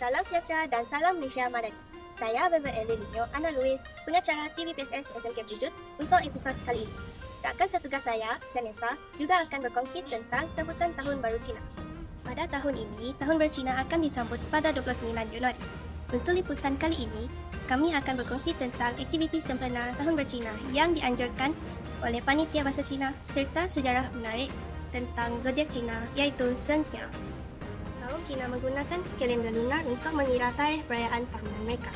Salam sejahtera dan salam Malaysia Madani. Saya Bebe Elinio Ana Luis, pengacara TVPSS SMK Brigade untuk episod kali ini. Rakan setugas saya, Vanessa, juga akan berkongsi tentang sambutan Tahun Baru Cina. Pada tahun ini, Tahun Baru Cina akan disambut pada 29 Januari. Untuk liputan kali ini, kami akan berkongsi tentang aktiviti sempena Tahun Baru Cina yang dianjurkan oleh Panitia Bahasa Cina serta sejarah menarik tentang zodiak Cina iaitu Sheng Xiang. Kaum Cina menggunakan kalender lunar untuk mengira tarikh perayaan tahunan mereka.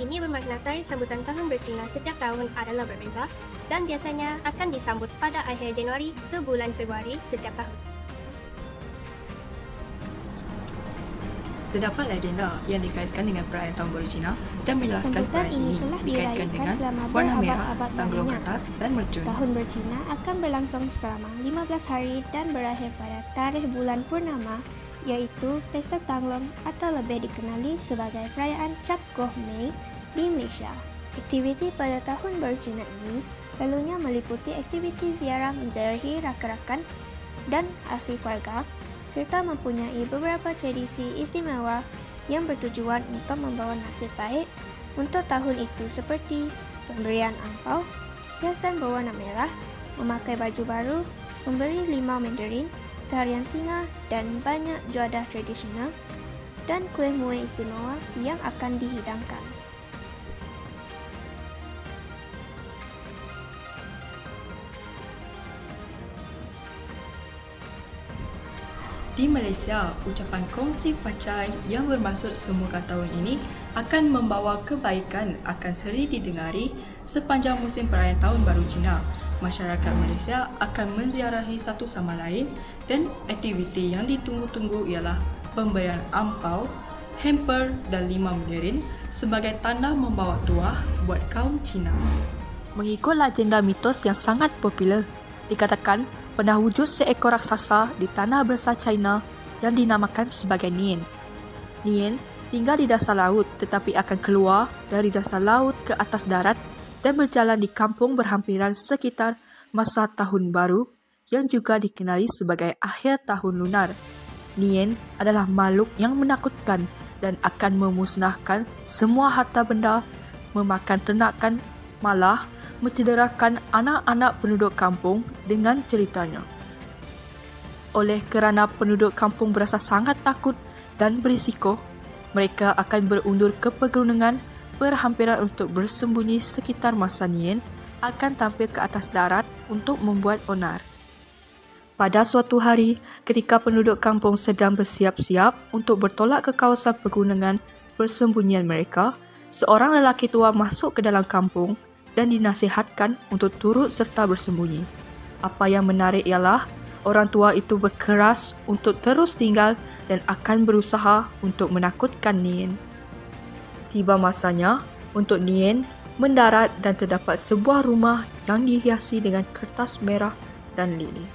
Ini bermakna tarikh sambutan Tahun Baru Cina setiap tahun adalah berbeza dan biasanya akan disambut pada akhir Januari ke bulan Februari setiap tahun. Terdapat legenda yang dikaitkan dengan perayaan Tahun Baru Cina dan menjelaskan perayaan ini dikaitkan dengan warna merah, tanggalong kertas dan mercun. Tahun Baru Cina akan berlangsung selama 15 hari dan berakhir pada tarikh bulan purnama, iaitu Pesta Tanglong atau lebih dikenali sebagai perayaan Cap Goh Mei di Malaysia. Aktiviti pada Tahun Baru Cina ini selalunya meliputi aktiviti ziarah menziarahi rakan-rakan dan ahli keluarga, serta mempunyai beberapa tradisi istimewa yang bertujuan untuk membawa nasib baik untuk tahun itu seperti pemberian angpau, hiasan berwarna merah, memakai baju baru, memberi limau mandarin, tarian singa dan banyak juadah tradisional dan kuih-muih istimewa yang akan dihidangkan. Di Malaysia, ucapan kongsi pacai yang bermaksud semoga tahun ini akan membawa kebaikan akan sering didengari sepanjang musim perayaan Tahun Baru Cina. Masyarakat Malaysia akan menziarahi satu sama lain dan aktiviti yang ditunggu-tunggu ialah pemberian ampau, hamper dan limau mandarin sebagai tanda membawa tuah buat kaum Cina. Mengikut legenda mitos yang sangat popular, dikatakan pernah wujud seekor raksasa di tanah besar China yang dinamakan sebagai Nian. Nian tinggal di dasar laut tetapi akan keluar dari dasar laut ke atas darat dan berjalan di kampung berhampiran sekitar masa Tahun Baru yang juga dikenali sebagai akhir tahun lunar. Nian adalah makhluk yang menakutkan dan akan memusnahkan semua harta benda, memakan ternakan, malah mencederakan anak-anak penduduk kampung dengan ceritanya. Oleh kerana penduduk kampung berasa sangat takut dan berisiko, mereka akan berundur ke pegunungan berhampiran untuk bersembunyi sekitar masa Nian akan tampil ke atas darat untuk membuat onar. Pada suatu hari, ketika penduduk kampung sedang bersiap-siap untuk bertolak ke kawasan pegunungan persembunyian mereka, seorang lelaki tua masuk ke dalam kampung dan dinasihatkan untuk turut serta bersembunyi. Apa yang menarik ialah orang tua itu berkeras untuk terus tinggal dan akan berusaha untuk menakutkan Nian. Tiba masanya untuk Nian mendarat dan terdapat sebuah rumah yang dihiasi dengan kertas merah dan lilin.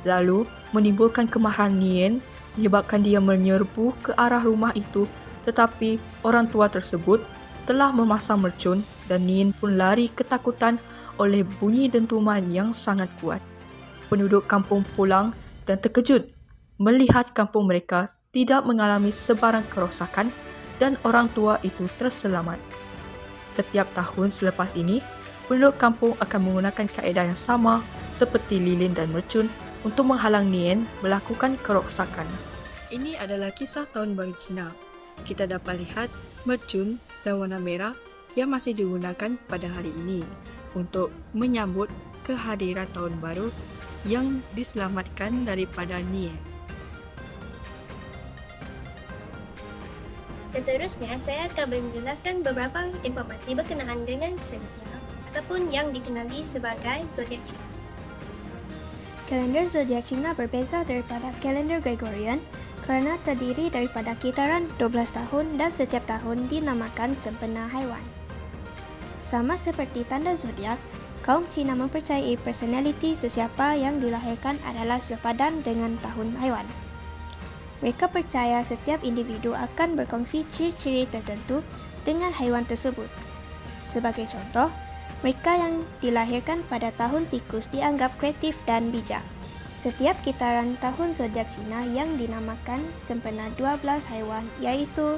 Lalu menimbulkan kemarahan Nian menyebabkan dia menyerbu ke arah rumah itu, tetapi orang tua tersebut telah memasang mercun dan Nian pun lari ketakutan oleh bunyi dentuman yang sangat kuat. Penduduk kampung pulang dan terkejut melihat kampung mereka tidak mengalami sebarang kerosakan dan orang tua itu terselamat. Setiap tahun selepas ini, penduduk kampung akan menggunakan kaedah yang sama seperti lilin dan mercun untuk menghalang Nian melakukan kerosakan. Ini adalah kisah Tahun Baru Cina. Kita dapat lihat mercun dan warna merah yang masih digunakan pada hari ini untuk menyambut kehadiran Tahun Baru yang diselamatkan daripada Nian. Seterusnya, saya akan menjelaskan beberapa informasi berkenaan dengan Sheng Xiang ataupun yang dikenali sebagai zodiak Cina. Kalender zodiak Cina berbeza daripada kalender Gregorian kerana terdiri daripada kitaran 12 tahun dan setiap tahun dinamakan sempena haiwan. Sama seperti tanda zodiak, kaum Cina mempercayai personaliti sesiapa yang dilahirkan adalah sepadan dengan tahun haiwan. Mereka percaya setiap individu akan berkongsi ciri-ciri tertentu dengan haiwan tersebut. Sebagai contoh, mereka yang dilahirkan pada tahun tikus dianggap kreatif dan bijak. Setiap kitaran tahun zodiak Cina yang dinamakan sempena 12 haiwan iaitu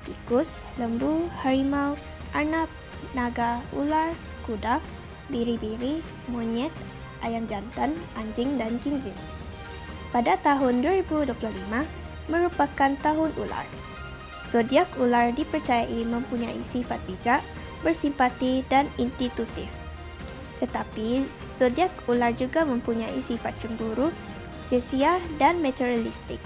tikus, lembu, harimau, arnab, naga, ular, kuda, biri-biri, monyet, ayam jantan, anjing, dan kinzil. Pada tahun 2025 merupakan tahun ular. Zodiak ular dipercayai mempunyai sifat bijak, bersimpati, dan intuitif. Tetapi, zodiak ular juga mempunyai sifat cemburu, sia-sia, dan materialistik.